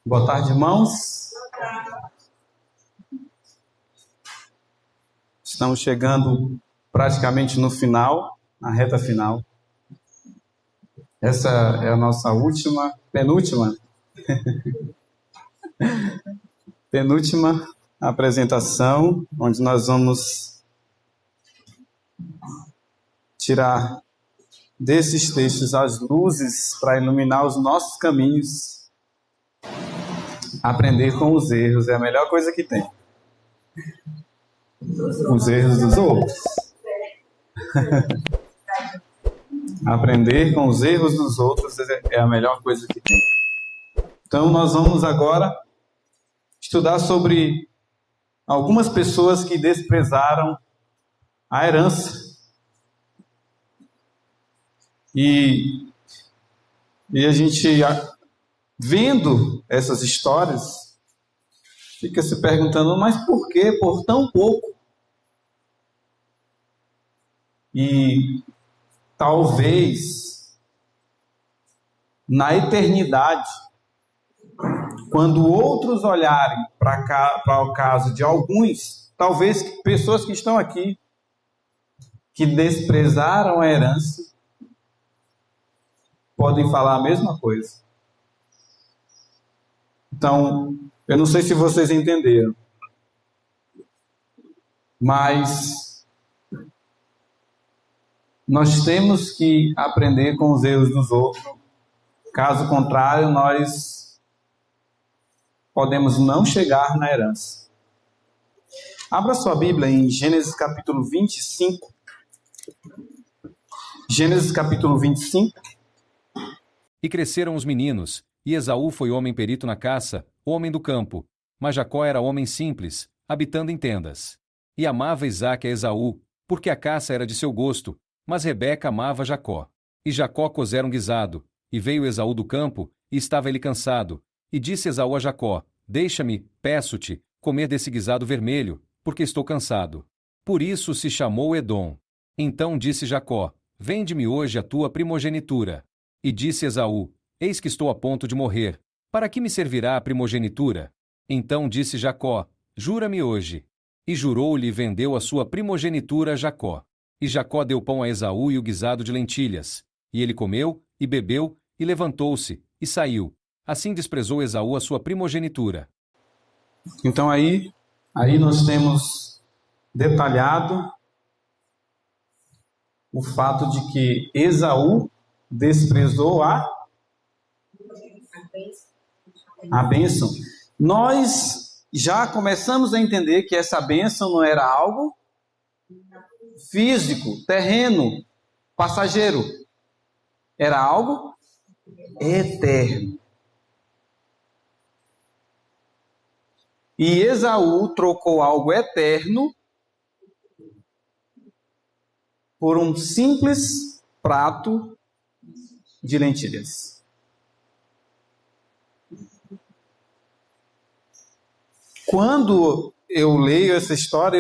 Boa tarde, irmãos. Estamos chegando praticamente no final, na reta final. Essa é a nossa penúltima apresentação, onde nós vamos tirar desses textos as luzes para iluminar os nossos caminhos. Aprender com os erros é a melhor coisa que tem. Os erros dos outros. Aprender com os erros dos outros é a melhor coisa que tem. Então nós vamos agora estudar sobre algumas pessoas que desprezaram a herança. E a gente, vendo essas histórias, fica se perguntando, mas por que por tão pouco? E talvez na eternidade, quando outros olharem para o caso de alguns, talvez pessoas que estão aqui, que desprezaram a herança, podem falar a mesma coisa. Então, eu não sei se vocês entenderam, mas nós temos que aprender com os erros dos outros. Caso contrário, nós podemos não chegar na herança. Abra sua Bíblia em Gênesis capítulo 25. Gênesis capítulo 25. E cresceram os meninos, e Esaú foi homem perito na caça, homem do campo, mas Jacó era homem simples, habitando em tendas. E amava Isaque a Esaú, porque a caça era de seu gosto, mas Rebeca amava Jacó. E Jacó cozera um guisado, e veio Esaú do campo, e estava ele cansado. E disse Esaú a Jacó: Deixa-me, peço-te, comer desse guisado vermelho, porque estou cansado. Por isso se chamou Edom. Então disse Jacó: Vende-me hoje a tua primogenitura. E disse Esaú: Eis que estou a ponto de morrer. Para que me servirá a primogenitura? Então disse Jacó: Jura-me hoje. E jurou-lhe e vendeu a sua primogenitura a Jacó. E Jacó deu pão a Esaú e o guisado de lentilhas. E ele comeu, e bebeu, e levantou-se, e saiu. Assim desprezou Esaú a sua primogenitura. Então aí nós temos detalhado o fato de que Esaú desprezou a bênção. Nós já começamos a entender que essa bênção não era algo físico, terreno, passageiro. Era algo eterno. E Esaú trocou algo eterno por um simples prato de lentilhas. Quando eu leio essa história,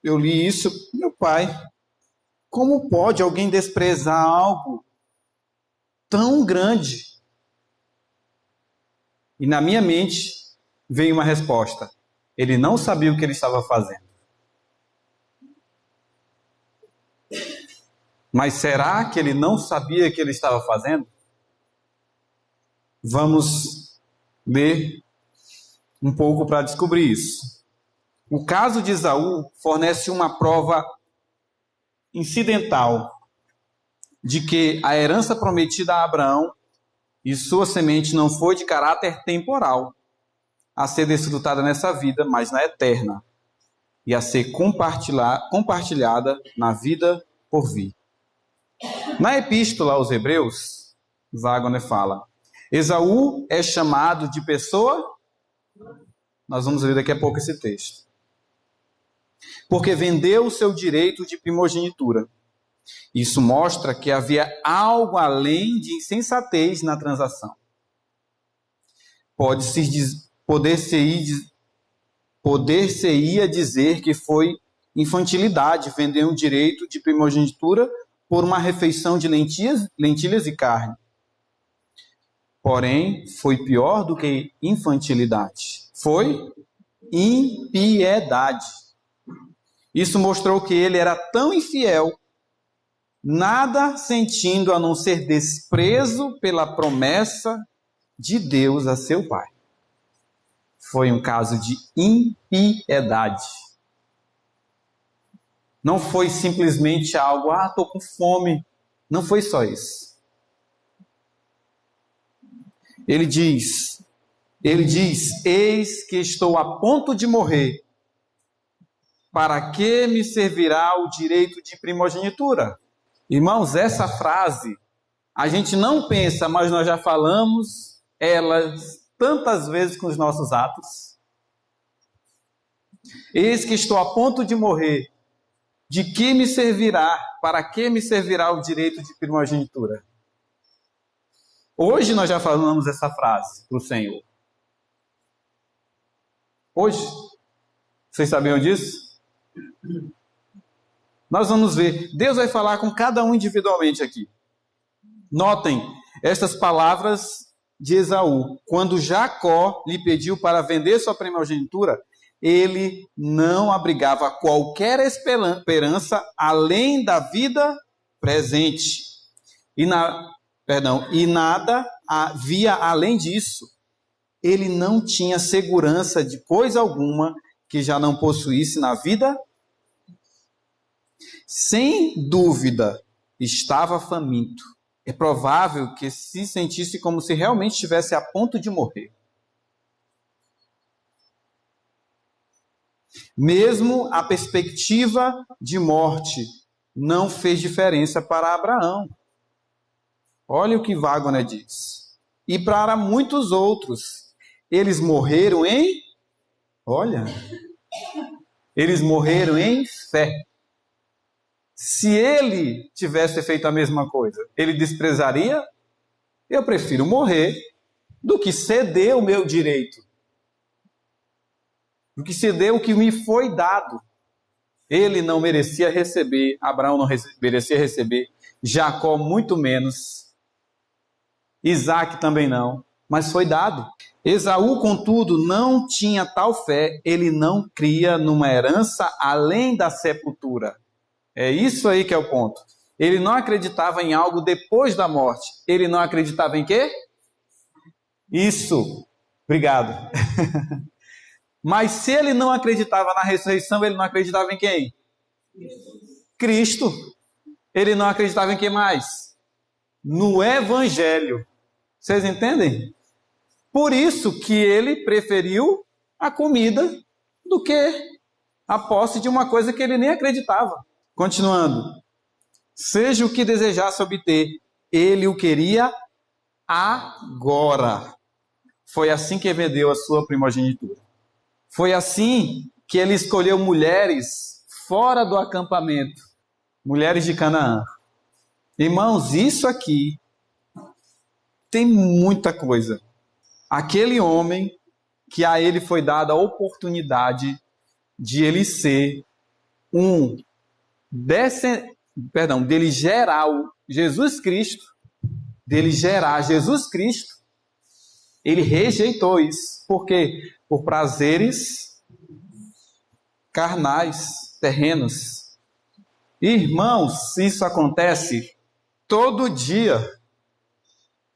eu li isso, meu pai, como pode alguém desprezar algo tão grande? E na minha mente veio uma resposta. Ele não sabia o que ele estava fazendo. Mas será que ele não sabia o que ele estava fazendo? Vamos ler um pouco para descobrir isso. O caso de Esaú fornece uma prova incidental de que a herança prometida a Abraão e sua semente não foi de caráter temporal, a ser desfrutada nessa vida, mas na eterna, e a ser compartilhada na vida por vir. Na epístola aos Hebreus, Wagner fala: Esaú é chamado de pessoa. Nós vamos ler daqui a pouco esse texto. Porque vendeu o seu direito de primogenitura. Isso mostra que havia algo além de insensatez na transação. Poder-se-ia dizer que foi infantilidade vender um direito de primogenitura por uma refeição de lentilhas e carne. Porém, foi pior do que infantilidade. Foi impiedade. Isso mostrou que ele era tão infiel, nada sentindo a não ser desprezo pela promessa de Deus a seu pai. Foi um caso de impiedade. Não foi simplesmente algo, estou com fome. Não foi só isso. Ele diz, eis que estou a ponto de morrer. Para que me servirá o direito de primogenitura? Irmãos, essa frase, a gente não pensa, mas nós já falamos elas tantas vezes com os nossos atos. Eis que estou a ponto de morrer. De que me servirá? Para que me servirá o direito de primogenitura? Hoje nós já falamos essa frase para o Senhor. Hoje. Vocês sabiam disso? Nós vamos ver. Deus vai falar com cada um individualmente aqui. Notem estas palavras de Esaú. Quando Jacó lhe pediu para vender sua primogenitura, ele não abrigava qualquer esperança além da vida presente. E nada havia além disso. Ele não tinha segurança de coisa alguma que já não possuísse na vida. Sem dúvida, estava faminto. É provável que se sentisse como se realmente estivesse a ponto de morrer. Mesmo a perspectiva de morte não fez diferença para Abraão. Olha o que Wagner diz. E para muitos outros, eles morreram em... eles morreram em fé. Se ele tivesse feito a mesma coisa, ele desprezaria? Eu prefiro morrer do que ceder o meu direito. Do que ceder o que me foi dado. Ele não merecia receber, Abraão não merecia receber, Jacó muito menos, Isaac também não, mas foi dado. Esaú, contudo, não tinha tal fé, ele não cria numa herança além da sepultura. É isso aí que é o ponto. Ele não acreditava em algo depois da morte. Ele não acreditava em quê? Isso. Obrigado. Mas se ele não acreditava na ressurreição, ele não acreditava em quem? Cristo. Ele não acreditava em quem mais? No Evangelho. Vocês entendem? Por isso que ele preferiu a comida do que a posse de uma coisa que ele nem acreditava. Continuando. Seja o que desejasse obter, ele o queria agora. Foi assim que vendeu a sua primogenitura. Foi assim que ele escolheu mulheres fora do acampamento, mulheres de Canaã. Irmãos, isso aqui tem muita coisa. Aquele homem que a ele foi dada a oportunidade de ele ser dele gerar Jesus Cristo, ele rejeitou isso. Por quê? Por prazeres carnais, terrenos. Irmãos, isso acontece todo dia.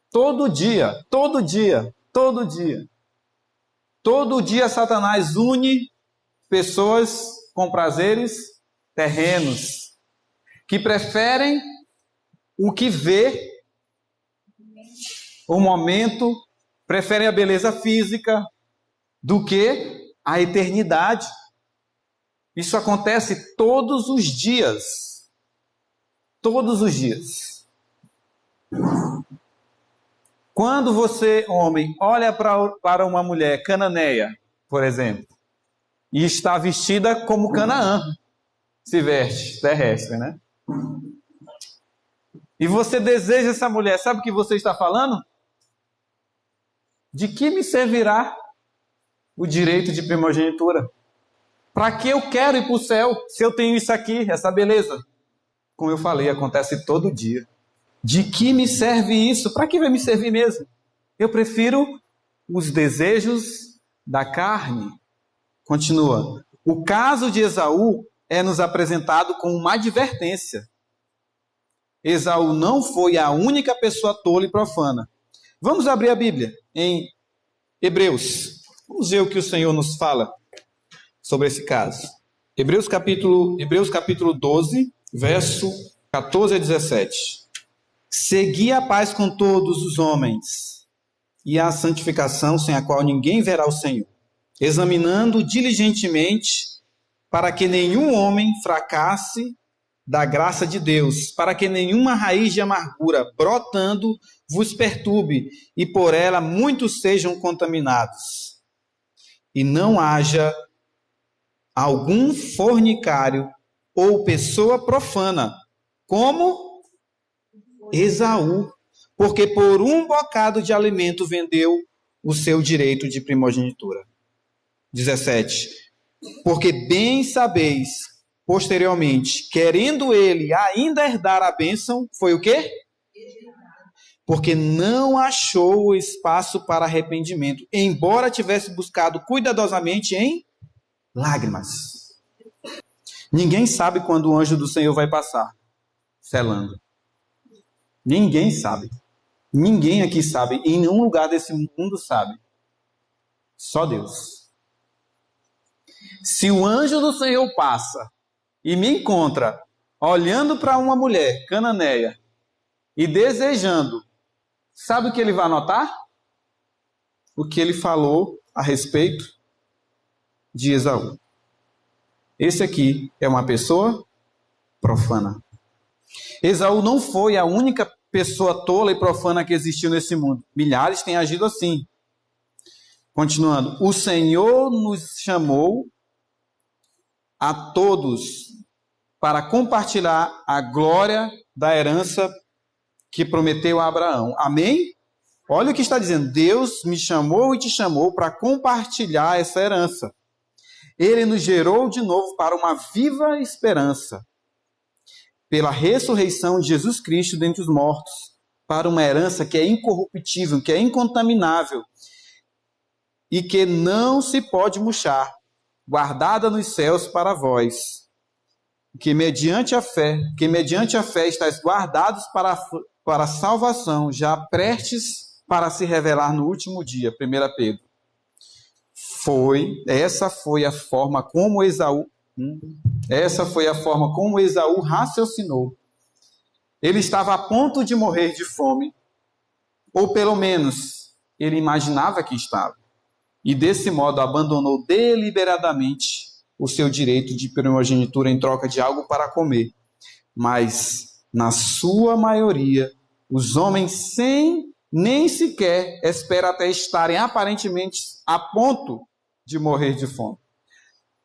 Todo dia, todo dia, todo dia. Todo dia Satanás une pessoas com prazeres terrenos, que preferem o que vê, o momento, preferem a beleza física do que a eternidade. Isso acontece todos os dias. Todos os dias. Quando você, homem, olha para uma mulher cananeia, por exemplo, e está vestida como Canaã se veste, terrestre, né? E você deseja essa mulher, sabe o que você está falando? De que me servirá o direito de primogenitura? Para que eu quero ir para o céu se eu tenho isso aqui, essa beleza? Como eu falei, acontece todo dia. De que me serve isso? Para que vai me servir mesmo? Eu prefiro os desejos da carne. Continua. O caso de Esaú é nos apresentado como uma advertência. Esaú não foi a única pessoa tola e profana. Vamos abrir a Bíblia em Hebreus. Vamos ver o que o Senhor nos fala sobre esse caso. Hebreus capítulo 12, verso 14 a 17. Segui a paz com todos os homens e a santificação sem a qual ninguém verá o Senhor, examinando diligentemente para que nenhum homem fracasse da graça de Deus, para que nenhuma raiz de amargura brotando vos perturbe e por ela muitos sejam contaminados. E não haja algum fornicário ou pessoa profana, como Esaú, porque por um bocado de alimento vendeu o seu direito de primogenitura. 17. Porque bem sabeis, posteriormente, querendo ele ainda herdar a bênção, foi o quê? Porque não achou espaço para arrependimento, embora tivesse buscado cuidadosamente em lágrimas. Ninguém sabe quando o anjo do Senhor vai passar, selando. Ninguém sabe. Ninguém aqui sabe. Em nenhum lugar desse mundo sabe. Só Deus. Se o anjo do Senhor passa e me encontra olhando para uma mulher cananeia e desejando, sabe o que ele vai anotar? O que ele falou a respeito de Esaú. Esse aqui é uma pessoa profana. Esaú não foi a única pessoa tola e profana que existiu nesse mundo. Milhares têm agido assim. Continuando. O Senhor nos chamou a todos para compartilhar a glória da herança que prometeu a Abraão. Amém? Olha o que está dizendo. Deus me chamou e te chamou para compartilhar essa herança. Ele nos gerou de novo para uma viva esperança, pela ressurreição de Jesus Cristo dentre os mortos, para uma herança que é incorruptível, que é incontaminável e que não se pode murchar, guardada nos céus para vós, que mediante a fé estáis guardados para a salvação, já prestes para se revelar no último dia. 1 Pedro. Essa foi a forma como Esaú raciocinou. Ele estava a ponto de morrer de fome, ou pelo menos ele imaginava que estava, e desse modo abandonou deliberadamente o seu direito de primogenitura em troca de algo para comer. Mas, na sua maioria, os homens nem sequer esperam até estarem aparentemente a ponto de morrer de fome,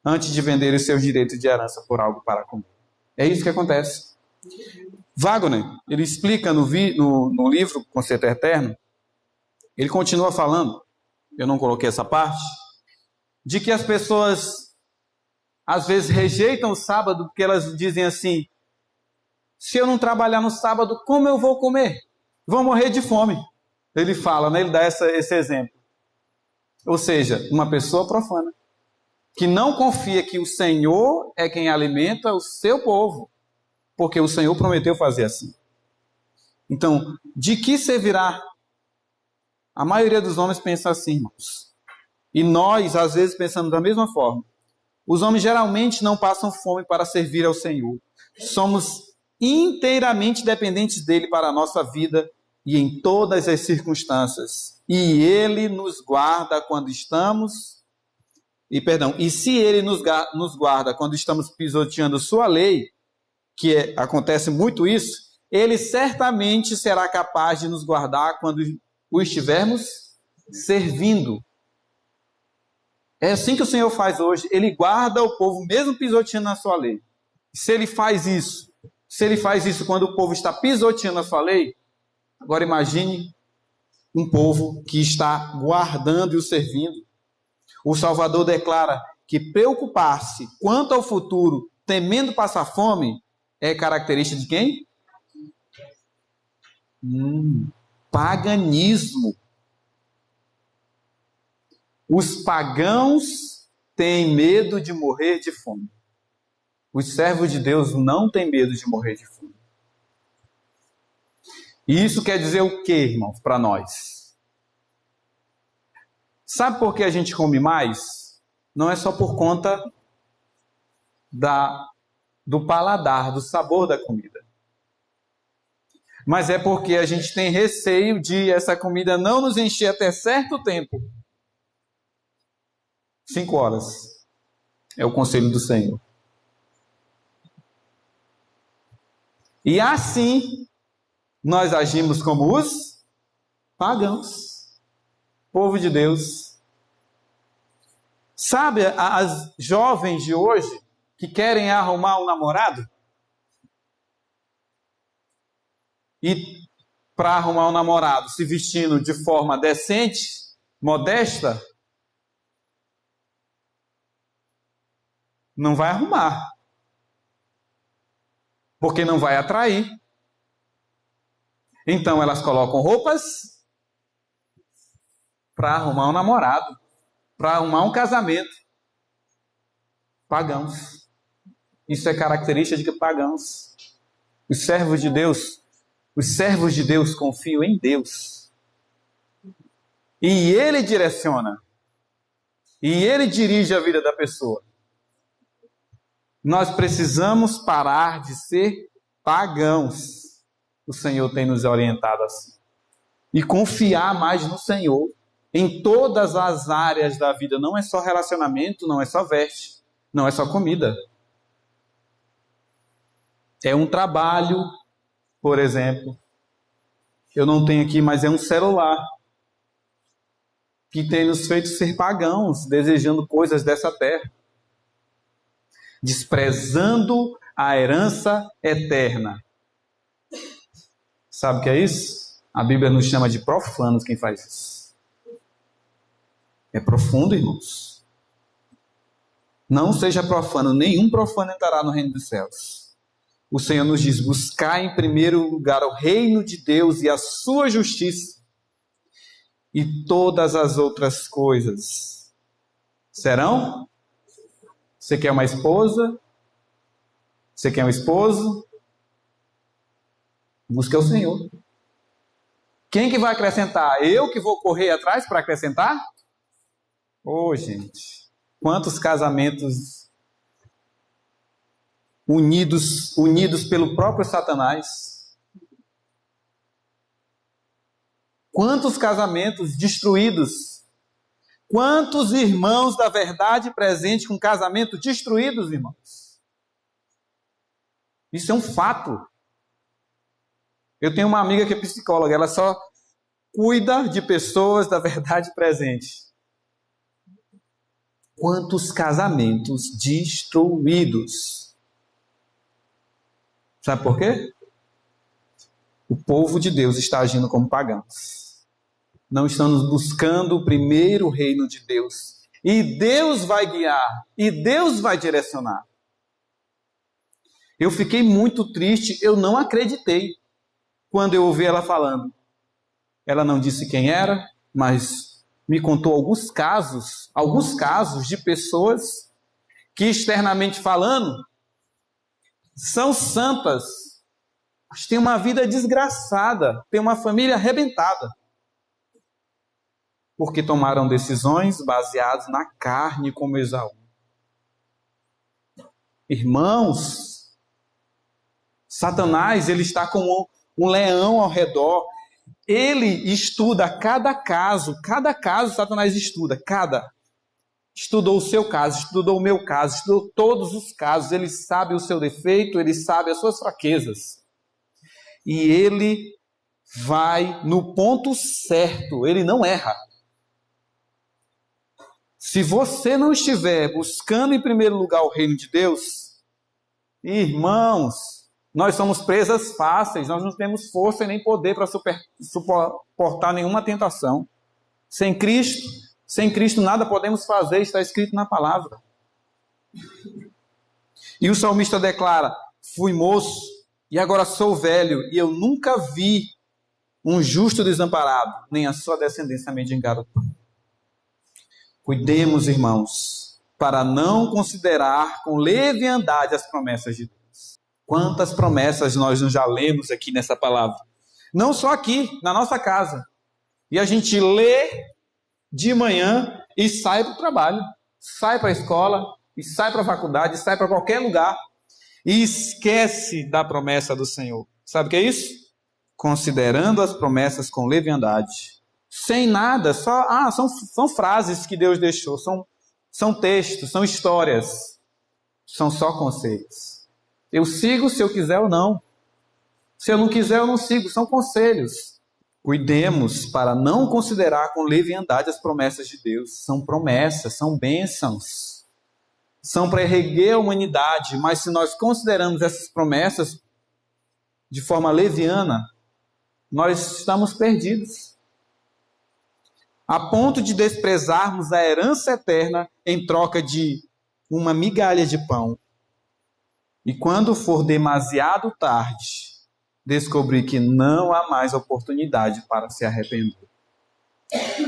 antes de vender os seus direitos de herança por algo para comer. É isso que acontece. Wagner, ele explica no livro Conceito Eterno, ele continua falando, eu não coloquei essa parte, de que as pessoas às vezes rejeitam o sábado porque elas dizem assim: se eu não trabalhar no sábado, como eu vou comer? Vou morrer de fome. Ele fala, né? Ele dá esse exemplo. Ou seja, uma pessoa profana, que não confia que o Senhor é quem alimenta o seu povo, porque o Senhor prometeu fazer assim. Então, de que servirá? A maioria dos homens pensa assim, irmãos. E nós, às vezes, pensamos da mesma forma. Os homens geralmente não passam fome para servir ao Senhor. Somos inteiramente dependentes dele para a nossa vida e em todas as circunstâncias. E ele nos guarda quando estamos... E se ele nos guarda quando estamos pisoteando sua lei, acontece muito isso, ele certamente será capaz de nos guardar quando o estivermos servindo. É assim que o Senhor faz hoje. Ele guarda o povo mesmo pisoteando na sua lei. Se ele faz isso quando o povo está pisoteando a sua lei, agora imagine um povo que está guardando e o servindo. O Salvador declara que preocupar-se quanto ao futuro, temendo passar fome, é característica de quem? Paganismo. Os pagãos têm medo de morrer de fome. Os servos de Deus não têm medo de morrer de fome. E isso quer dizer o quê, irmãos, para nós? Sabe por que a gente come mais? Não é só por conta do paladar, do sabor da comida. Mas é porque a gente tem receio de essa comida não nos encher até certo tempo. 5 horas. É o conselho do Senhor. E assim, nós agimos como os pagãos. Povo de Deus. Sabe, as jovens de hoje que querem arrumar um namorado? E para arrumar um namorado se vestindo de forma decente, modesta, não vai arrumar. Porque não vai atrair. Então elas colocam roupas para arrumar um namorado, para arrumar um casamento. Pagãos. Isso é característica de pagãos. Os servos de Deus confiam em Deus. E Ele direciona. E Ele dirige a vida da pessoa. Nós precisamos parar de ser pagãos. O Senhor tem nos orientado assim. E confiar mais no Senhor. Em todas as áreas da vida. Não é só relacionamento, não é só veste, não é só comida. É um trabalho, por exemplo. Eu não tenho aqui, mas é um celular. Que tem nos feito ser pagãos, desejando coisas dessa terra. Desprezando a herança eterna. Sabe o que é isso? A Bíblia nos chama de profanos quem faz isso. É profundo, irmãos. Não seja profano, nenhum profano entrará no reino dos céus. O Senhor nos diz, buscar em primeiro lugar o reino de Deus e a sua justiça, e todas as outras coisas serão? Você quer uma esposa? Você quer um esposo? Busque o Senhor. Quem que vai acrescentar? Eu que vou correr atrás para acrescentar? Gente, quantos casamentos unidos pelo próprio Satanás? Quantos casamentos destruídos? Quantos irmãos da verdade presentes com casamento destruídos, irmãos? Isso é um fato. Eu tenho uma amiga que é psicóloga, ela só cuida de pessoas da verdade presente. Quantos casamentos destruídos? Sabe por quê? O povo de Deus está agindo como pagãos. Não estamos buscando o primeiro reino de Deus. E Deus vai guiar. E Deus vai direcionar. Eu fiquei muito triste. Eu não acreditei quando eu ouvi ela falando. Ela não disse quem era, mas me contou alguns casos de pessoas que, externamente falando, são santas, mas têm uma vida desgraçada, têm uma família arrebentada, porque tomaram decisões baseadas na carne como Esaú. Irmãos, Satanás, ele está com um leão ao redor. Ele estuda cada caso Satanás estuda, estudou o seu caso, estudou o meu caso, estudou todos os casos, ele sabe o seu defeito, ele sabe as suas fraquezas, e ele vai no ponto certo, ele não erra. Se você não estiver buscando em primeiro lugar o reino de Deus, irmãos, nós somos presas fáceis, nós não temos força e nem poder para suportar nenhuma tentação. Sem Cristo nada podemos fazer, está escrito na palavra. E o salmista declara, fui moço e agora sou velho, e eu nunca vi um justo desamparado, nem a sua descendência mendigar o pão. Cuidemos, irmãos, para não considerar com leviandade as promessas de Deus. Quantas promessas nós já lemos aqui nessa palavra? Não só aqui, na nossa casa. E a gente lê de manhã e sai para o trabalho, sai para a escola, e sai para a faculdade, sai para qualquer lugar e esquece da promessa do Senhor. Sabe o que é isso? Considerando as promessas com leviandade. Sem nada, são frases que Deus deixou, são textos, são histórias, são só conselhos. Eu sigo se eu quiser ou não. Se eu não quiser, eu não sigo, são conselhos. Cuidemos para não considerar com leviandade as promessas de Deus. São promessas, são bênçãos. São para erguer a humanidade, mas se nós consideramos essas promessas de forma leviana, nós estamos perdidos. A ponto de desprezarmos a herança eterna em troca de uma migalha de pão. E quando for demasiado tarde, descobrir que não há mais oportunidade para se arrepender.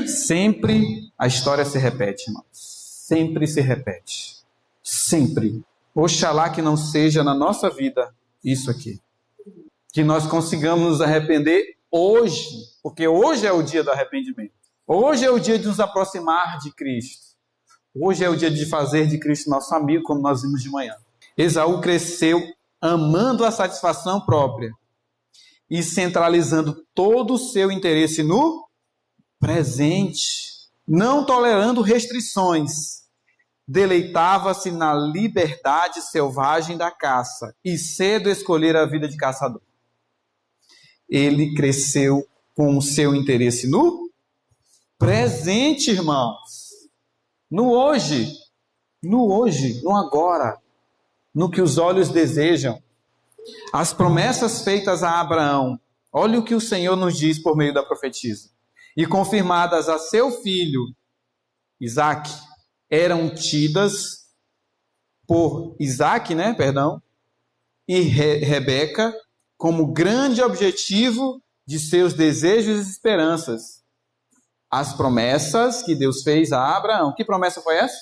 Sempre a história se repete, irmãos. Sempre se repete. Sempre. Oxalá que não seja na nossa vida isso aqui. Que nós consigamos nos arrepender hoje, porque hoje é o dia do arrependimento. Hoje é o dia de nos aproximar de Cristo. Hoje é o dia de fazer de Cristo nosso amigo, como nós vimos de manhã. Esaú cresceu amando a satisfação própria e centralizando todo o seu interesse no presente, não tolerando restrições. Deleitava-se na liberdade selvagem da caça e cedo escolher a vida de caçador. Ele cresceu com o seu interesse no presente, irmãos. No hoje, no agora, no que os olhos desejam. As promessas feitas a Abraão, olha o que o Senhor nos diz por meio da profetisa, e confirmadas a seu filho, Isaque, eram tidas por Isaque, e Rebeca como grande objetivo de seus desejos e esperanças. As promessas que Deus fez a Abraão. Que promessa foi essa?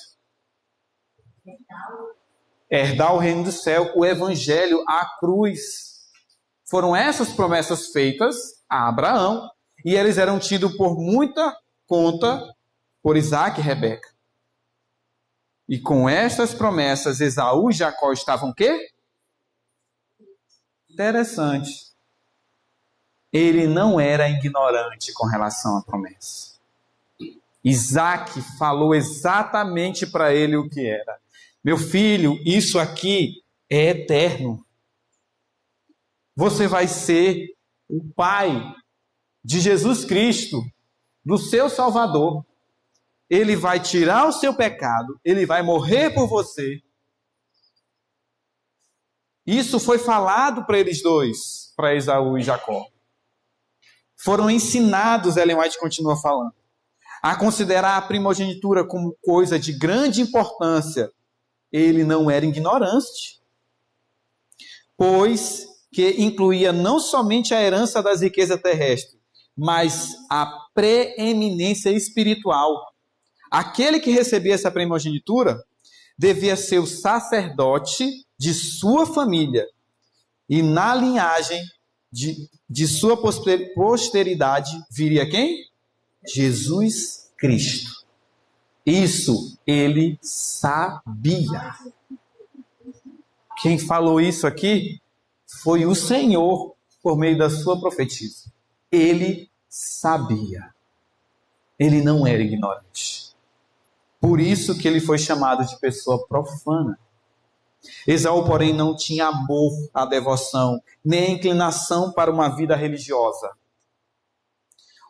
Herdar o reino do céu, o evangelho, a cruz. Foram essas promessas feitas a Abraão, e eles eram tidos por muita conta por Isaque e Rebeca. E com estas promessas, Esaú e Jacó estavam o quê? Interessante. Ele não era ignorante com relação à promessa. Isaque falou exatamente para ele o que era. Meu filho, isso aqui é eterno. Você vai ser o pai de Jesus Cristo, do seu Salvador. Ele vai tirar o seu pecado, ele vai morrer por você. Isso foi falado para eles dois, para Esaú e Jacó. Foram ensinados, Ellen White continua falando, a considerar a primogenitura como coisa de grande importância. Ele não era ignorante, pois que incluía não somente a herança das riquezas terrestres, mas a preeminência espiritual. Aquele que recebia essa primogenitura devia ser o sacerdote de sua família, e na linhagem de sua posteridade viria quem? Jesus Cristo. Isso ele sabia. Quem falou isso aqui foi o Senhor, por meio da sua profetisa. Ele sabia. Ele não era ignorante. Por isso que ele foi chamado de pessoa profana. Esaú, porém, não tinha amor à devoção, nem inclinação para uma vida religiosa.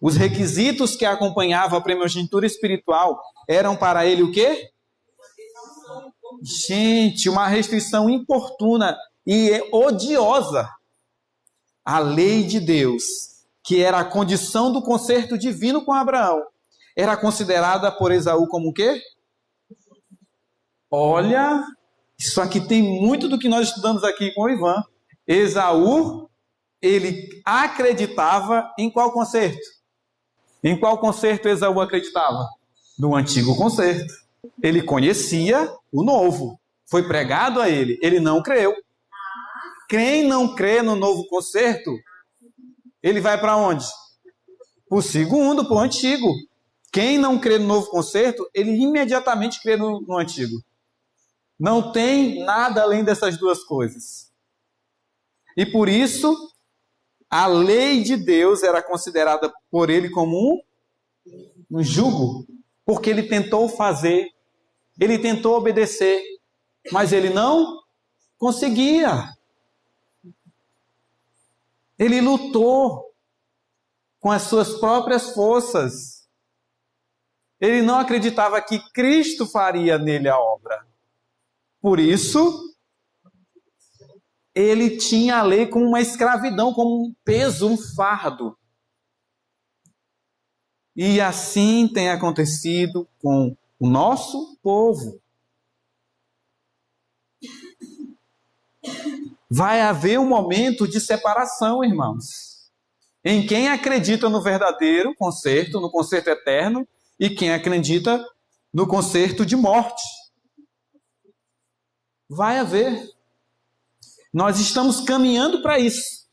Os requisitos que acompanhavam a primogenitura espiritual eram para ele o quê? Gente, uma restrição importuna e odiosa. A lei de Deus, que era a condição do concerto divino com Abraão, era considerada por Esaú como o quê? Olha, isso aqui tem muito do que nós estudamos aqui com o Ivan. Esaú, ele acreditava em qual concerto? Em qual concerto Esaú acreditava? do antigo concerto. Ele conhecia o novo. Foi pregado a ele. Ele não creu. Quem não crê no novo concerto, ele vai para onde? Para o segundo, para o antigo. Quem não crê no novo concerto, ele imediatamente crê no antigo. Não tem nada além dessas duas coisas. E por isso, a lei de Deus era considerada por ele como um jugo. Porque ele tentou fazer, ele tentou obedecer, mas ele não conseguia. Ele lutou com as suas próprias forças. Ele não acreditava que Cristo faria nele a obra. Por isso, ele tinha a lei como uma escravidão, como um peso, um fardo. E assim tem acontecido com o nosso povo. Vai haver um momento de separação, irmãos, em quem acredita no verdadeiro concerto, no concerto eterno, e quem acredita no concerto de morte. Vai haver. Nós estamos caminhando para isso.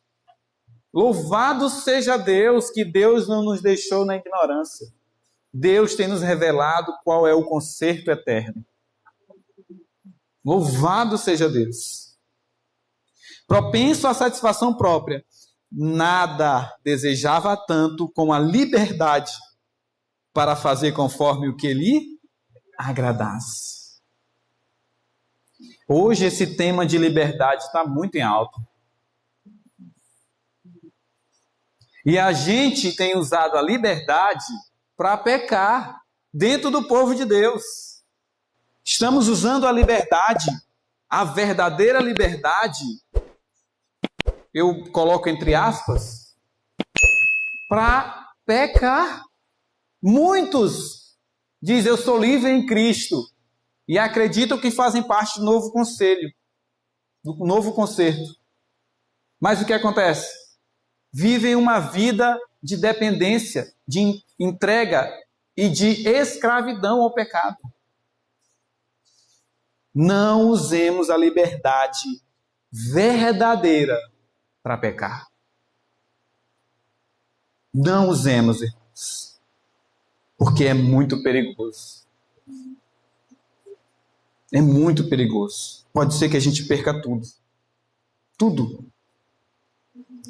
Louvado seja Deus, que Deus não nos deixou na ignorância. Deus tem nos revelado qual é o concerto eterno. Louvado seja Deus. Propenso à satisfação própria, nada desejava tanto como a liberdade para fazer conforme o que lhe agradasse. Hoje esse tema de liberdade está muito em alta. E a gente tem usado a liberdade para pecar dentro do povo de Deus. Estamos usando a liberdade, a verdadeira liberdade, eu coloco entre aspas, para pecar. Muitos dizem, eu sou livre em Cristo, e acreditam que fazem parte do novo conselho, do novo concerto. Mas o que acontece? Vivem uma vida de dependência, de entrega e de escravidão ao pecado. Não usemos a liberdade verdadeira para pecar. Não usemos, irmãos. Porque é muito perigoso. É muito perigoso. Pode ser que a gente perca tudo. Tudo.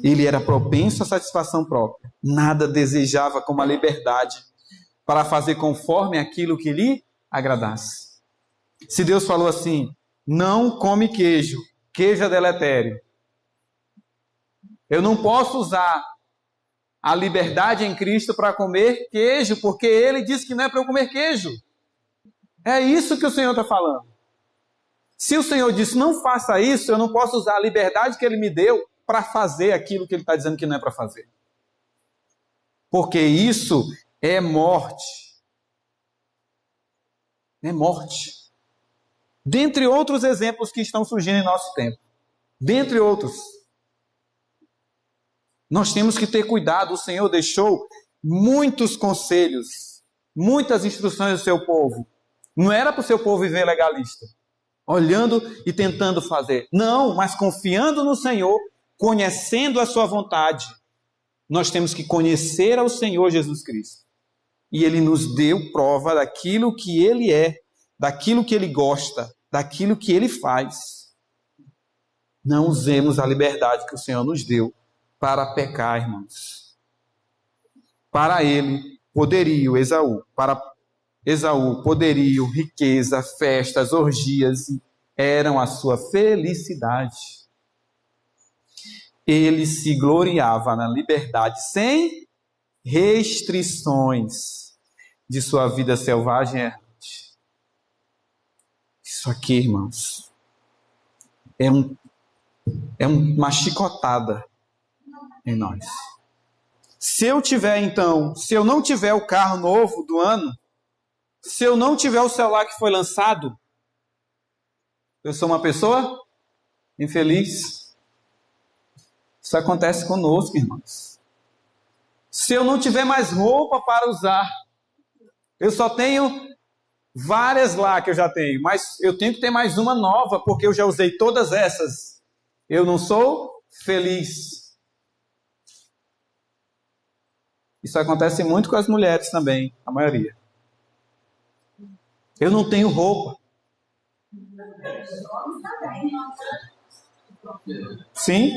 Ele era propenso à satisfação própria. Nada desejava como a liberdade para fazer conforme aquilo que lhe agradasse. Se Deus falou assim, não come queijo, queijo é deletério. Eu não posso usar a liberdade em Cristo para comer queijo, porque Ele disse que não é para eu comer queijo. É isso que o Senhor está falando. Se o Senhor disse, não faça isso, eu não posso usar a liberdade que Ele me deu para fazer aquilo que Ele está dizendo que não é para fazer. Porque isso é morte. É morte. Dentre outros exemplos que estão surgindo em nosso tempo. Dentre outros. Nós temos que ter cuidado. O Senhor deixou muitos conselhos, muitas instruções do seu povo. Não era para o seu povo viver legalista, olhando e tentando fazer. Não, mas confiando no Senhor, conhecendo a sua vontade. Nós temos que conhecer ao Senhor Jesus Cristo. E Ele nos deu prova daquilo que Ele é, daquilo que Ele gosta, daquilo que Ele faz. Não usemos a liberdade que o Senhor nos deu para pecar, irmãos. Para ele, poderio, Esaú. Para Esaú, poderio, riqueza, festas, orgias eram a sua felicidade. Ele se gloriava na liberdade sem restrições de sua vida selvagem e errante. Isso aqui, irmãos, é uma chicotada em nós. Se eu não tiver o carro novo do ano, se eu não tiver o celular que foi lançado, eu sou uma pessoa infeliz. Isso acontece conosco, irmãos. Se eu não tiver mais roupa para usar, Eu só tenho várias lá que eu já tenho, mas eu tenho que ter mais uma nova, porque eu já usei todas essas. Eu não sou feliz. Isso acontece muito com as mulheres também, a maioria. Eu não tenho roupa. Sim.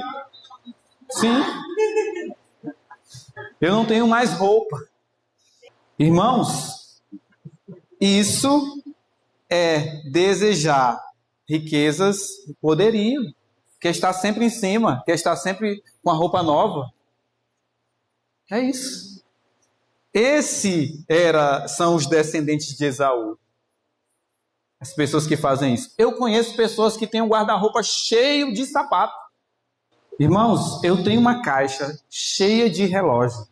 Sim. Eu não tenho mais roupa. Irmãos, isso é desejar riquezas e poderio. Quer estar sempre em cima, quer estar sempre com a roupa nova. É isso. São os descendentes de Esaú. As pessoas que fazem isso. Eu conheço pessoas que têm um guarda-roupa cheio de sapato. Irmãos, eu tenho uma caixa cheia de relógio.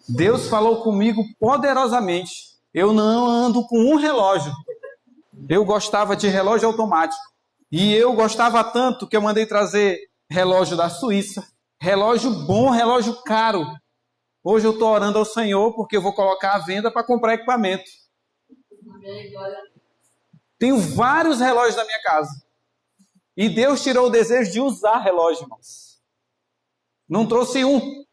Deus falou comigo poderosamente. Eu não ando com um relógio. Eu gostava de relógio automático. E eu gostava tanto que eu mandei trazer relógio da Suíça. Relógio bom, relógio caro. Hoje eu estou orando ao Senhor porque eu vou colocar à venda para comprar equipamento. Tenho vários relógios na minha casa. E Deus tirou o desejo de usar relógio, irmãos. Não trouxe um.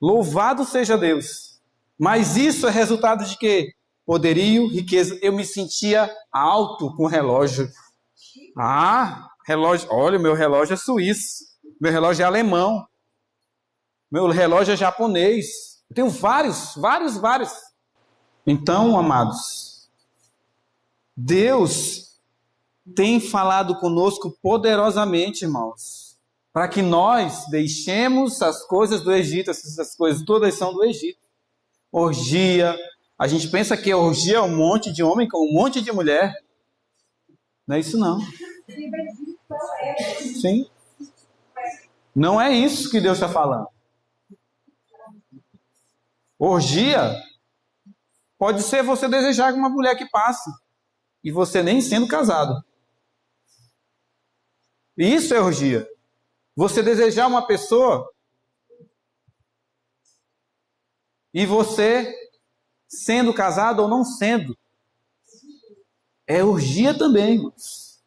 Louvado seja Deus. Mas isso é resultado de quê? Poderio, riqueza. Eu me sentia alto com o relógio. Relógio. Olha, meu relógio é suíço. Meu relógio é alemão. Meu relógio é japonês. Eu tenho vários. Então, amados, Deus tem falado conosco poderosamente, irmãos, para que nós deixemos as coisas do Egito. Essas coisas todas são do Egito. Orgia. A gente pensa que orgia é um monte de homem com um monte de mulher. Não é isso, não. Sim. Não é isso que Deus está falando. Orgia pode ser você desejar uma mulher que passe e você nem sendo casado. Isso é orgia. Você desejar uma pessoa e você sendo casado ou não sendo. É orgia também, irmãos.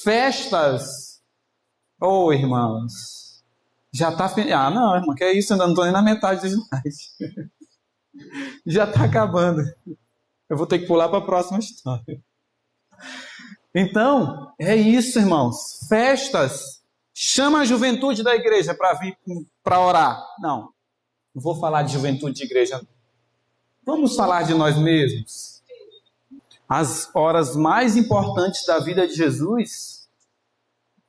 Festas. Irmãos. Já está... não, irmão, que é isso? Eu ainda não estou nem na metade dos slides. Já está acabando. Eu vou ter que pular para a próxima história. Então, é isso, irmãos. Festas. Chama a juventude da igreja para vir para orar. Não vou falar de juventude de igreja. Vamos falar de nós mesmos. As horas mais importantes da vida de Jesus,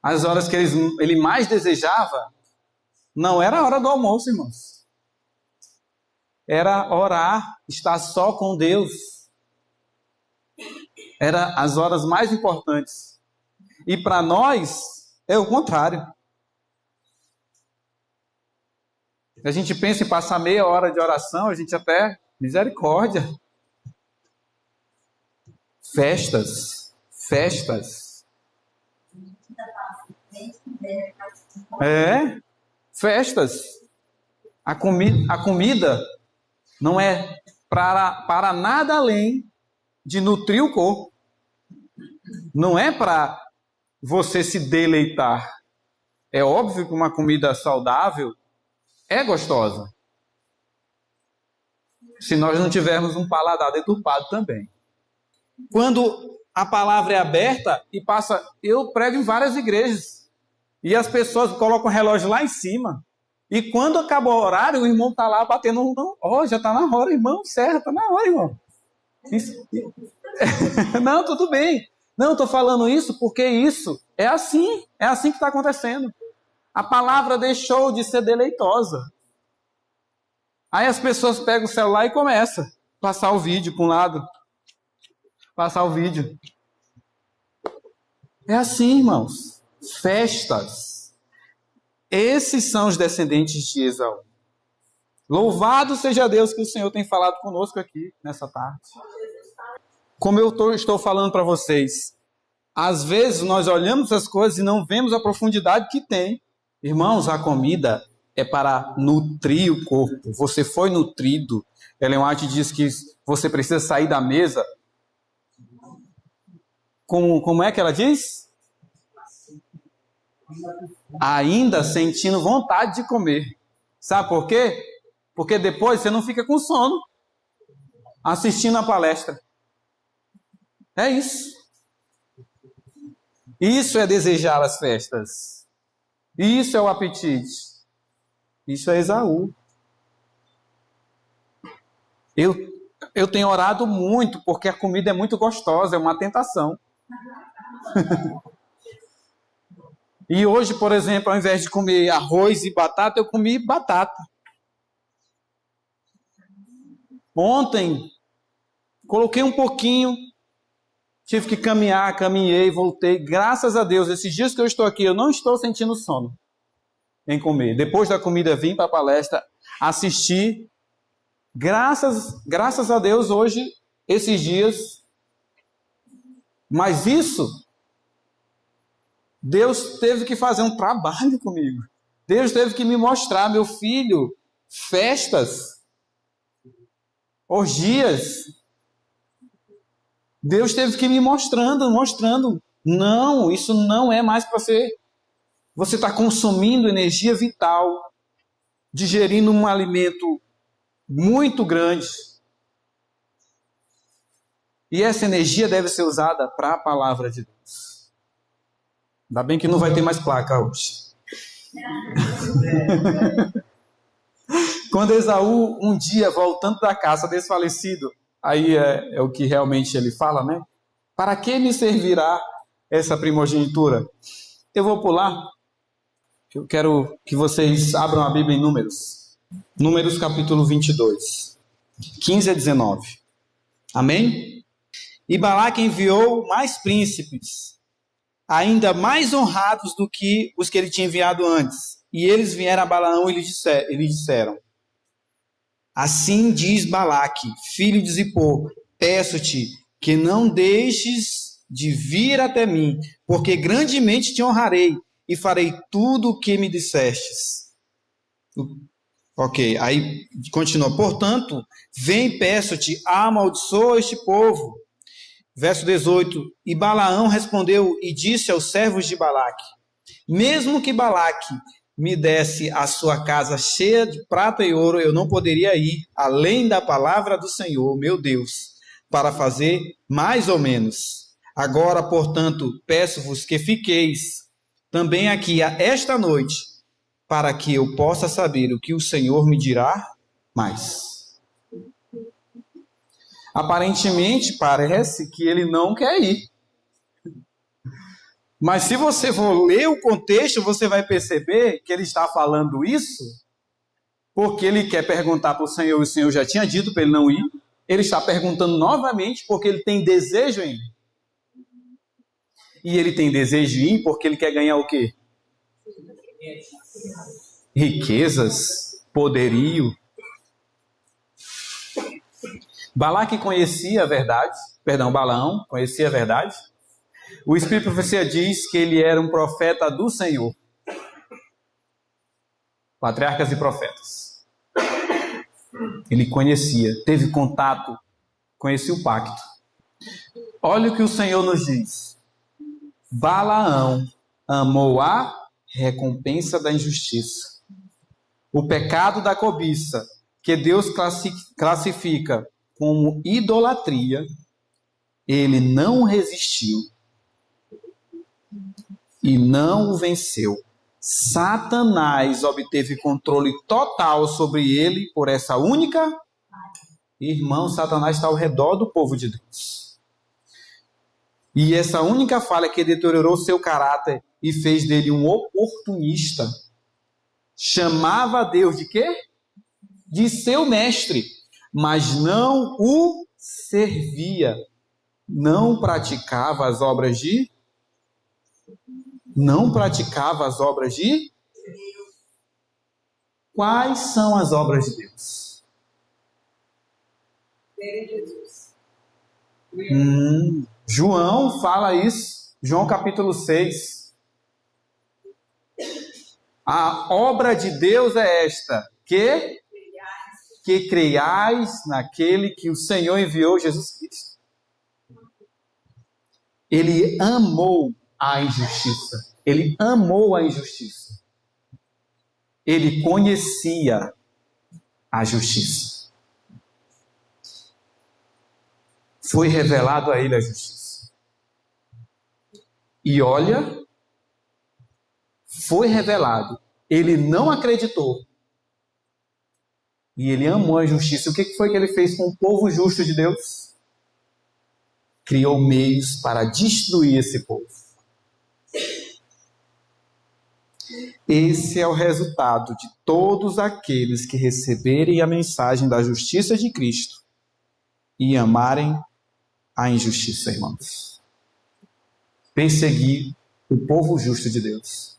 as horas que ele mais desejava, não era a hora do almoço, irmãos. Era orar, estar só com Deus. Era as horas mais importantes. E para nós, é o contrário. A gente pensa em passar meia hora de oração, a gente até... Misericórdia. Festas. Festas. A comida não é para nada além de nutrir o corpo. Não é para você se deleitar. É óbvio que uma comida saudável é gostosa. Se nós não tivermos um paladar deturpado também. Quando a palavra é aberta e passa... Eu prego em várias igrejas. E as pessoas colocam o relógio lá em cima. E quando acaba o horário, o irmão está lá batendo... já está na hora, irmão. Certo, está na hora, irmão. Não, tudo bem. Não, estou falando isso porque isso é assim. É assim que está acontecendo. A palavra deixou de ser deleitosa. Aí as pessoas pegam o celular e começam a passar o vídeo para um lado. Passar o vídeo. É assim, irmãos. Festas. Esses são os descendentes de Esaú. Louvado seja Deus que o Senhor tem falado conosco aqui nessa tarde. Como eu estou falando para vocês, às vezes nós olhamos as coisas e não vemos a profundidade que tem. Irmãos, a comida é para nutrir o corpo. Você foi nutrido. Ellen White diz que você precisa sair da mesa. Como é que ela diz? Ainda sentindo vontade de comer. Sabe por quê? Porque depois você não fica com sono assistindo a palestra. É isso. Isso é desejar as festas. Isso é o apetite. Isso é Esaú. Eu tenho orado muito porque a comida é muito gostosa, é uma tentação. E hoje, por exemplo, ao invés de comer arroz e batata, eu comi batata. Ontem, coloquei um pouquinho, tive que caminhar, caminhei, voltei. Graças a Deus, esses dias que eu estou aqui, eu não estou sentindo sono em comer. Depois da comida, vim para a palestra, assisti. Graças a Deus, hoje, esses dias. Mas isso, Deus teve que fazer um trabalho comigo. Deus teve que me mostrar, meu filho, festas, orgias. Deus teve que me mostrando. Não, isso não é mais para ser. Você está consumindo energia vital, digerindo um alimento muito grande. E essa energia deve ser usada para a palavra de Deus. Ainda bem que não vai ter mais placa hoje. Quando Esaú, um dia, voltando da caça, desfalecido, aí é o que realmente ele fala, né? Para que me servirá essa primogenitura? Eu vou pular. Eu quero que vocês abram a Bíblia em Números. Números capítulo 22, 15 a 19. Amém? E Balaque enviou mais príncipes, ainda mais honrados do que os que ele tinha enviado antes. E eles vieram a Balaão e lhe disseram: assim diz Balaque, filho de Zippor, peço-te que não deixes de vir até mim, porque grandemente te honrarei e farei tudo o que me dissestes. Ok, aí continua. Portanto, vem, peço-te, amaldiçoa este povo. Verso 18. E Balaão respondeu e disse aos servos de Balaque: mesmo que Balaque me desse a sua casa cheia de prata e ouro, eu não poderia ir além da palavra do Senhor, meu Deus, para fazer mais ou menos. Agora, portanto, peço-vos que fiqueis também aqui esta noite, para que eu possa saber o que o Senhor me dirá mais. Aparentemente, parece que ele não quer ir. Mas se você for ler o contexto, você vai perceber que ele está falando isso porque ele quer perguntar para o Senhor, e o Senhor já tinha dito para ele não ir. Ele está perguntando novamente porque ele tem desejo em ir. E ele tem desejo em ir porque ele quer ganhar o quê? Riquezas, poderio. Balaque conhecia a verdade, Balaão conhecia a verdade. O Espírito de Profecia diz que ele era um profeta do Senhor. Patriarcas e profetas. Ele conhecia, teve contato, conhecia o pacto. Olha o que o Senhor nos diz. Balaão amou a recompensa da injustiça. O pecado da cobiça, que Deus classifica como idolatria, ele não resistiu e não o venceu. Satanás obteve controle total sobre ele por essa única. Irmão, Satanás está ao redor do povo de Deus. E essa única falha que deteriorou seu caráter e fez dele um oportunista. Chamava Deus de quê? De seu mestre, mas não o servia. Não praticava as obras de Quais são as obras de Deus? João fala isso. João capítulo 6. A obra de Deus é esta, que creiais naquele que o Senhor enviou, Jesus Cristo. Ele amou a injustiça. Ele amou a injustiça. Ele conhecia a justiça. Foi revelado a ele a justiça. E olha, foi revelado. Ele não acreditou. E ele amou a justiça. O que foi que ele fez com o povo justo de Deus? Criou meios para destruir esse povo. Esse é o resultado de todos aqueles que receberem a mensagem da justiça de Cristo e amarem a injustiça, irmãos. Perseguir o povo justo de Deus.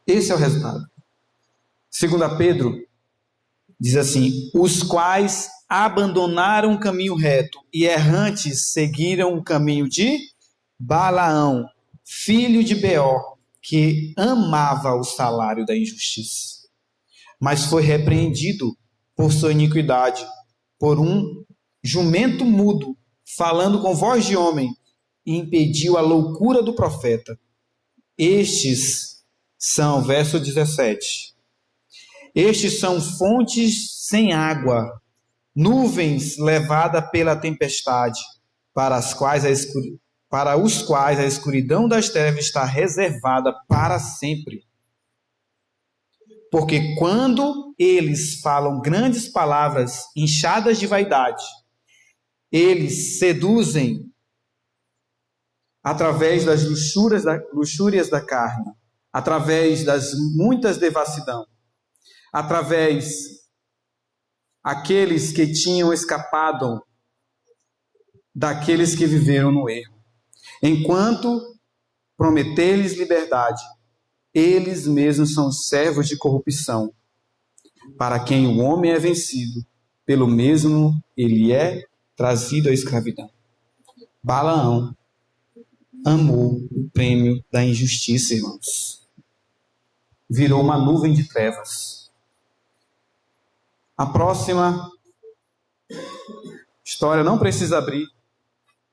Esse é o resultado. 2 Pedro diz assim: os quais abandonaram o caminho reto e errantes seguiram o caminho de Balaão, filho de Beor, que amava o salário da injustiça, mas foi repreendido por sua iniquidade, por um jumento mudo, falando com voz de homem, e impediu a loucura do profeta. Estes são, verso 17, estes são fontes sem água, nuvens levadas pela tempestade, para os quais a escuridão das trevas está reservada para sempre. Porque quando eles falam grandes palavras inchadas de vaidade, eles seduzem através das luxúrias da carne, através das muitas devassidão, através aqueles que tinham escapado daqueles que viveram no erro. Enquanto prometer-lhes liberdade, eles mesmos são servos de corrupção, para quem o homem é vencido, pelo mesmo ele é trazido à escravidão. Balaão amou o prêmio da injustiça, irmãos. Virou uma nuvem de trevas. A próxima história não precisa abrir,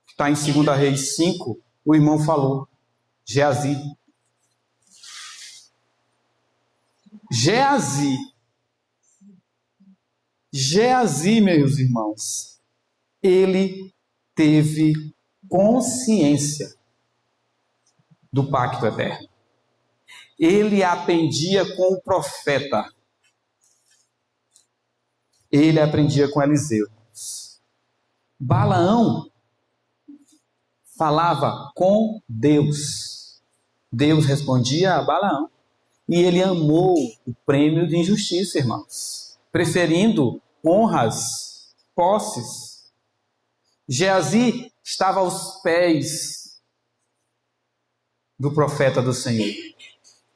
está em 2 Reis 5, o irmão falou, Geazi. Geazi, meus irmãos, ele teve consciência do pacto eterno. Ele aprendia com o profeta. Ele aprendia com Eliseu. Balaão falava com Deus. Deus respondia a Balaão. E ele amou o prêmio de injustiça, irmãos, preferindo honras, posses. Geazi estava aos pés do profeta do Senhor.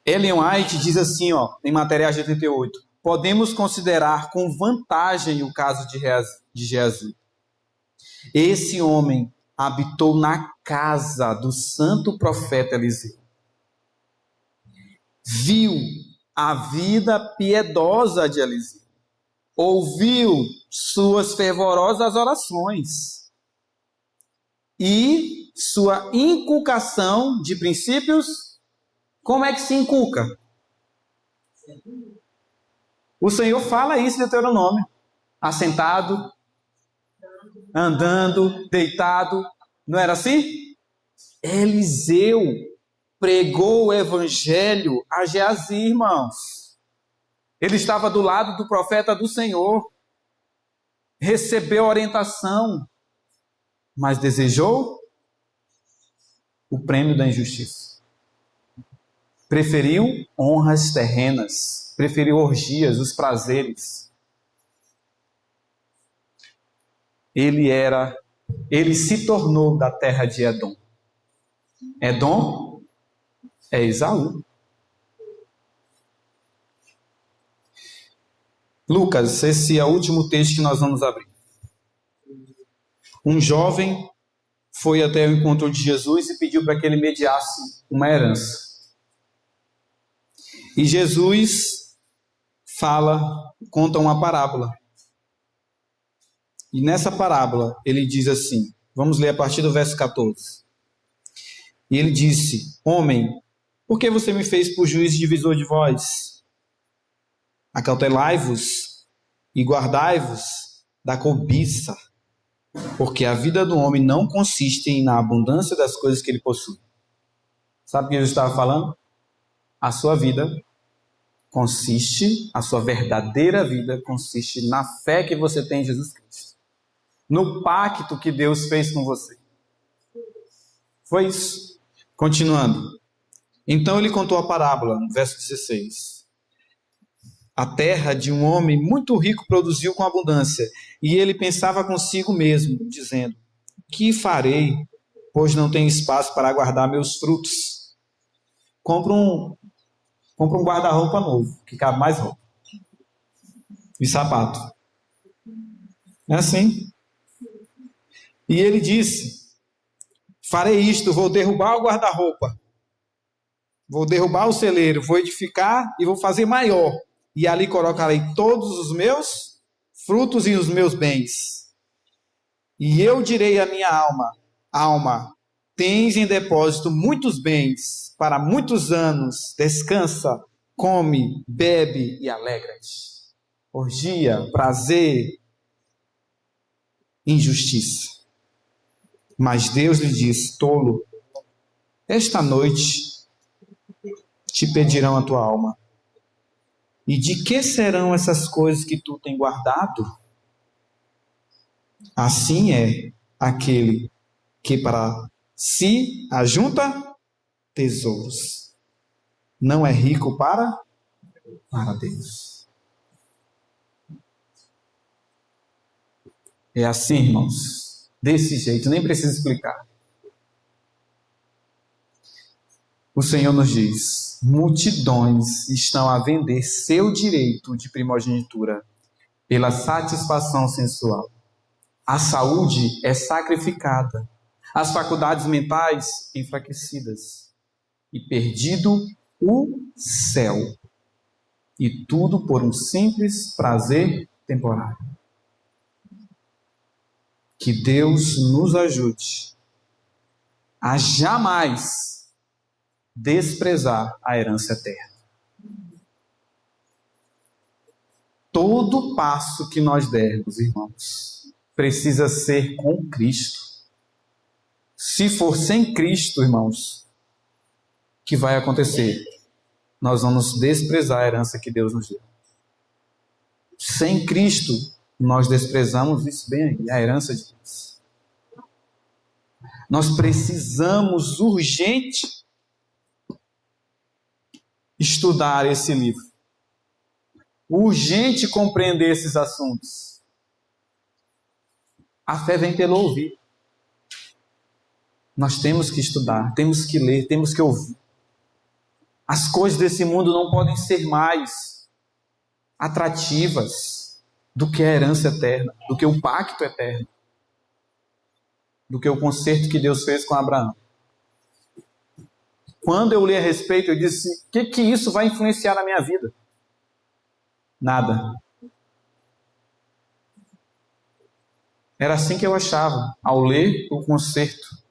Ellen White diz assim, em Materiais de 88, podemos considerar com vantagem o caso de Geazi. Esse homem habitou na casa do santo profeta Eliseu. Viu a vida piedosa de Eliseu. Ouviu suas fervorosas orações. E sua inculcação de princípios, como é que se inculca? O Senhor fala isso em Deuteronômio. Assentado, andando, deitado. Não era assim? Eliseu pregou o evangelho a Geazi, irmãos. Ele estava do lado do profeta do Senhor. Recebeu orientação. Mas desejou o prêmio da injustiça. Preferiu honras terrenas. Preferiu orgias, os prazeres. Ele se tornou da terra de Edom. Edom é Esaú. Lucas, esse é o último texto que nós vamos abrir. Um jovem foi até o encontro de Jesus e pediu para que ele mediasse uma herança. E Jesus conta uma parábola. E nessa parábola ele diz assim, vamos ler a partir do verso 14. E ele disse: Homem, por que você me fez por juiz e divisor de voz? Acautelai-vos e guardai-vos da cobiça, porque a vida do homem não consiste na abundância das coisas que ele possui. Sabe o que Jesus estava falando? A sua vida consiste, a sua verdadeira vida consiste na fé que você tem em Jesus Cristo. No pacto que Deus fez com você. Foi isso. Continuando. Então ele contou a parábola, no verso 16. A terra de um homem muito rico produziu com abundância, e ele pensava consigo mesmo, dizendo: que farei, pois não tenho espaço para guardar meus frutos? Compra um guarda-roupa novo, que cabe mais roupa. E sapato. É assim. E ele disse: farei isto, vou derrubar o guarda-roupa, vou derrubar o celeiro, vou edificar e vou fazer maior. E ali colocarei todos os meus frutos e os meus bens. E eu direi à minha alma, tens em depósito muitos bens para muitos anos, descansa, come, bebe e alegra-te. Orgia, prazer, injustiça. Mas Deus lhe disse: tolo, esta noite te pedirão a tua alma. E de que serão essas coisas que tu tem guardado? Assim é aquele que para si ajunta tesouros, não é rico para Deus. É assim, irmãos, desse jeito, nem preciso explicar. O Senhor nos diz: multidões estão a vender seu direito de primogenitura pela satisfação sensual. A saúde é sacrificada, as faculdades mentais enfraquecidas, e perdido o céu. E tudo por um simples prazer temporário. Que Deus nos ajude a jamais desprezar a herança eterna. Todo passo que nós dermos, irmãos, precisa ser com Cristo. Se for sem Cristo, irmãos, o que vai acontecer? Nós vamos desprezar a herança que Deus nos deu. Sem Cristo, nós desprezamos isso bem aí, a herança de Deus. Nós precisamos urgente estudar esse livro. Urgente compreender esses assuntos. A fé vem pelo ouvir. Nós temos que estudar, temos que ler, temos que ouvir. As coisas desse mundo não podem ser mais atrativas do que a herança eterna, do que o pacto eterno, do que o concerto que Deus fez com Abraão. Quando eu li a respeito, eu disse: o que isso vai influenciar na minha vida? Nada. Era assim que eu achava, ao ler o concerto.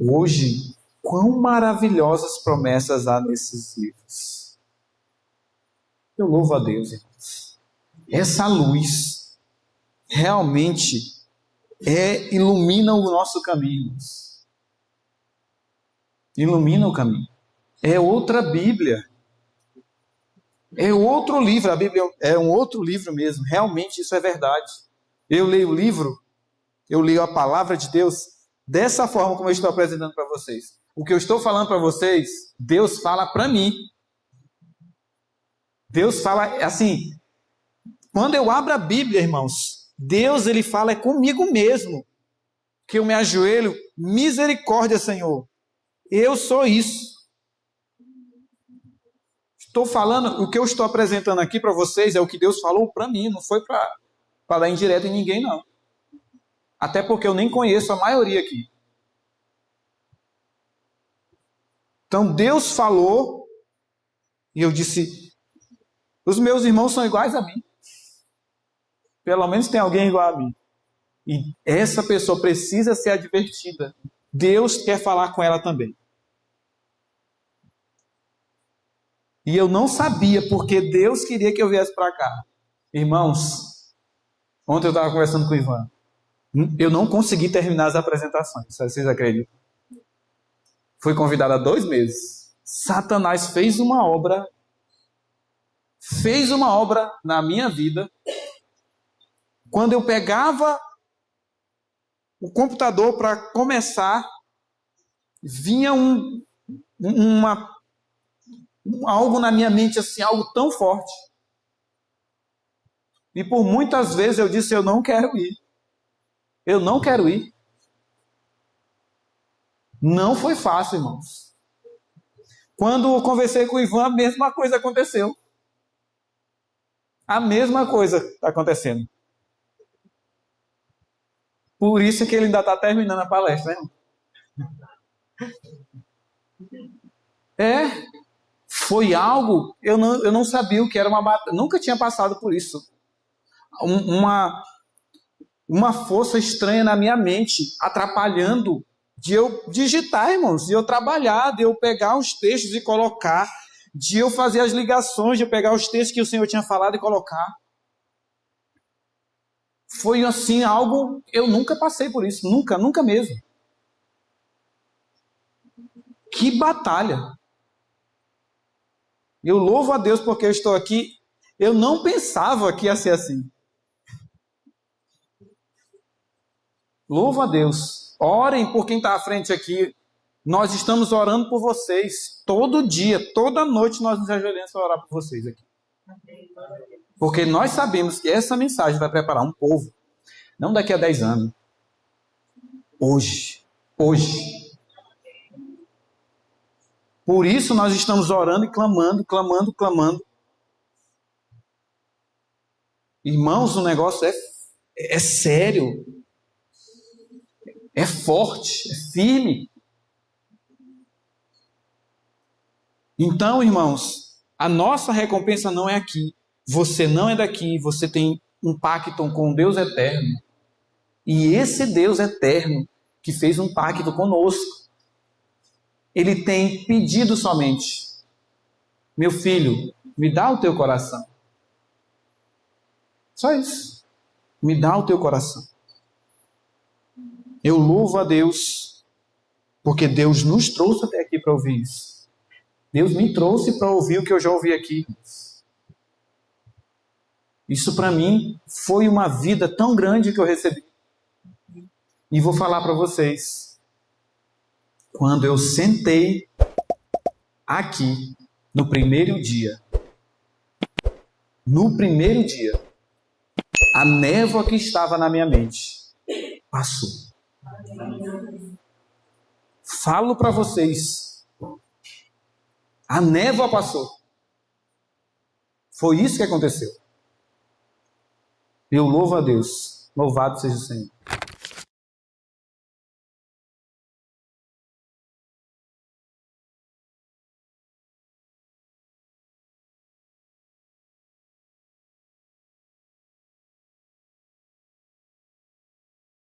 Hoje, quão maravilhosas promessas há nesses livros. Eu louvo a Deus, irmãos. Essa luz realmente ilumina o nosso caminho, irmãos. Ilumina o caminho. É outra Bíblia. É outro livro. A Bíblia é um outro livro mesmo. Realmente isso é verdade. Eu leio o livro, eu leio a palavra de Deus dessa forma como eu estou apresentando para vocês. O que eu estou falando para vocês, Deus fala para mim. Deus fala assim. Quando eu abro a Bíblia, irmãos, Deus ele fala comigo mesmo. Que eu me ajoelho, misericórdia, Senhor. Eu sou isso. Estou falando, o que eu estou apresentando aqui para vocês é o que Deus falou para mim, não foi para dar indireta em ninguém, não. Até porque eu nem conheço a maioria aqui. Então Deus falou E eu disse, os meus irmãos são iguais a mim. Pelo menos tem alguém igual a mim. E essa pessoa precisa ser advertida. Deus quer falar com ela também. E eu não sabia porque Deus queria que eu viesse para cá. Irmãos, ontem eu estava conversando com o Ivan. Eu não consegui terminar as apresentações. Vocês acreditam? Fui convidado há 2 meses. Satanás fez uma obra na minha vida. Quando eu pegava o computador para começar, vinha algo na minha mente, assim, algo tão forte. E por muitas vezes eu disse, eu não quero ir. Eu não quero ir. Não foi fácil, irmãos. Quando eu conversei com o Ivan, a mesma coisa aconteceu. A mesma coisa está acontecendo. Por isso que ele ainda está terminando a palestra, né? Foi algo, eu não sabia o que era uma batalha, nunca tinha passado por isso. Uma força estranha na minha mente, atrapalhando de eu digitar, irmãos, de eu trabalhar, de eu pegar os textos e colocar, de eu fazer as ligações, de eu pegar os textos que o Senhor tinha falado e colocar. Foi assim, algo, eu nunca passei por isso, nunca mesmo. Que batalha! Eu louvo a Deus porque eu estou aqui. Eu não pensava que ia ser assim. Louvo a Deus. Orem por quem está à frente aqui. Nós estamos orando por vocês. Todo dia, toda noite nós nos ajoelhamos para orar por vocês aqui. Porque nós sabemos que essa mensagem vai preparar um povo. Não daqui a 10 anos. Hoje. Por isso nós estamos orando e clamando. Irmãos, o negócio é sério. É forte, é firme. Então, irmãos, a nossa recompensa não é aqui. Você não é daqui, você tem um pacto com Deus eterno. E esse Deus eterno que fez um pacto conosco, Ele tem pedido somente, meu filho, me dá o teu coração. Só isso. Me dá o teu coração. Eu louvo a Deus, porque Deus nos trouxe até aqui para ouvir isso. Deus me trouxe para ouvir o que eu já ouvi aqui. Isso para mim foi uma vida tão grande que eu recebi. E vou falar para vocês. Quando eu sentei aqui, no primeiro dia, a névoa que estava na minha mente passou. Falo para vocês, a névoa passou. Foi isso que aconteceu. Eu louvo a Deus. Louvado seja o Senhor.